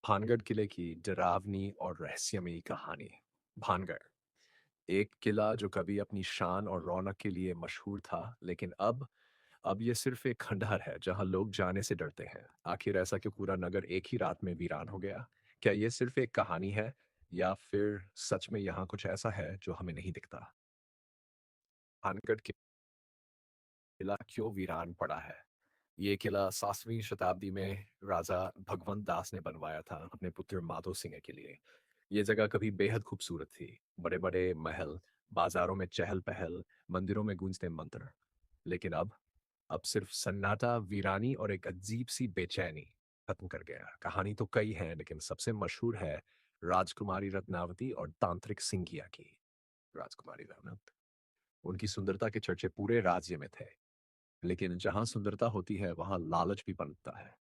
भानगढ़ किले की डरावनी और रहस्यमयी कहानी। भानगढ़ एक किला जो कभी अपनी शान और रौनक के लिए मशहूर था, लेकिन अब ये सिर्फ एक खंडहर है जहां लोग जाने से डरते हैं। आखिर ऐसा क्यों पूरा नगर एक ही रात में वीरान हो गया? क्या ये सिर्फ एक कहानी है या फिर सच में यहाँ कुछ ऐसा है जो हमें नहीं दिखता? भानगढ़ किला क्यों वीरान पड़ा है? ये किला 7वीं शताब्दी में राजा भगवंत दास ने बनवाया था अपने पुत्र माधो सिंह के लिए। ये जगह कभी बेहद खूबसूरत थी। बड़े-बड़े महल, बाजारों में चहल-पहल, मंदिरों में गूंजते मंत्र। लेकिन अब सिर्फ सन्नाटा, वीरानी और एक अजीब-सी बेचैनी खत्म कर गया। कहानी तो कई हैं, लेकिन सबसे मशहूर है राजकुमारी रत्नावती और तांत्रिक सिंघिया की। राजकुमारी रत्नावती, उनकी सुंदरता के चर्चे पूरे राज्य में थे। लेकिन जहाँ सुंदरता होती है, वहाँ लालच भी पनपता है।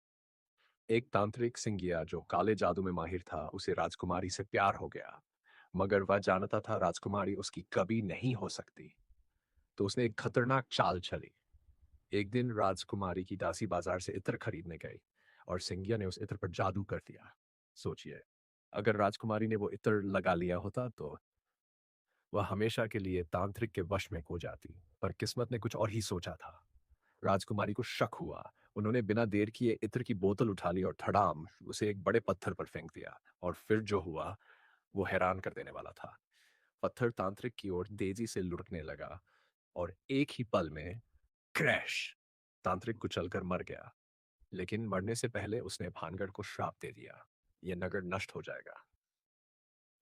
एक तांत्रिक सिंगिया जो काले जादू में माहिर था, उसे राजकुमारी से प्यार हो गया। मगर वह जानता था राजकुमारी उसकी कभी नहीं हो सकती। तो उसने एक खतरनाक चाल चली। एक दिन राजकुमारी की दासी बाजार से इत्र खरीदने गई और सिंगिया ने उस इत्र पर जादू कर दिया। सोचिए, अगर राजकुमारी ने वो इत्र लगा लिया होता तो वह हमेशा के लिए तांत्रिक के वश में हो जाती। पर किस्मत ने कुछ और ही सोचा था। राजकुमारी को शक हुआ। उन्होंने बिना देर किए इत्र की बोतल उठा ली और धड़ाम उसे एक बड़े पत्थर पर फेंक दिया। और फिर जो हुआ वो हैरान कर देने वाला था। पत्थर तांत्रिक की ओर तेजी से लुढ़कने लगा और एक ही पल में क्रैश! तांत्रिक कुचलकर मर गया। लेकिन मरने से पहले उसने भानगढ़ को श्राप दे दिया। यह नगर नष्ट हो जाएगा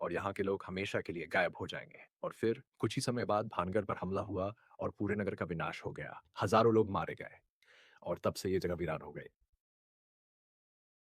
और यहाँ के लोग हमेशा के लिए गायब हो जाएंगे। और फिर कुछ ही समय बाद भानगढ़ पर हमला हुआ और पूरे नगर का विनाश हो गया। हजारों लोग मारे गए और तब से ये जगह वीरान हो गई।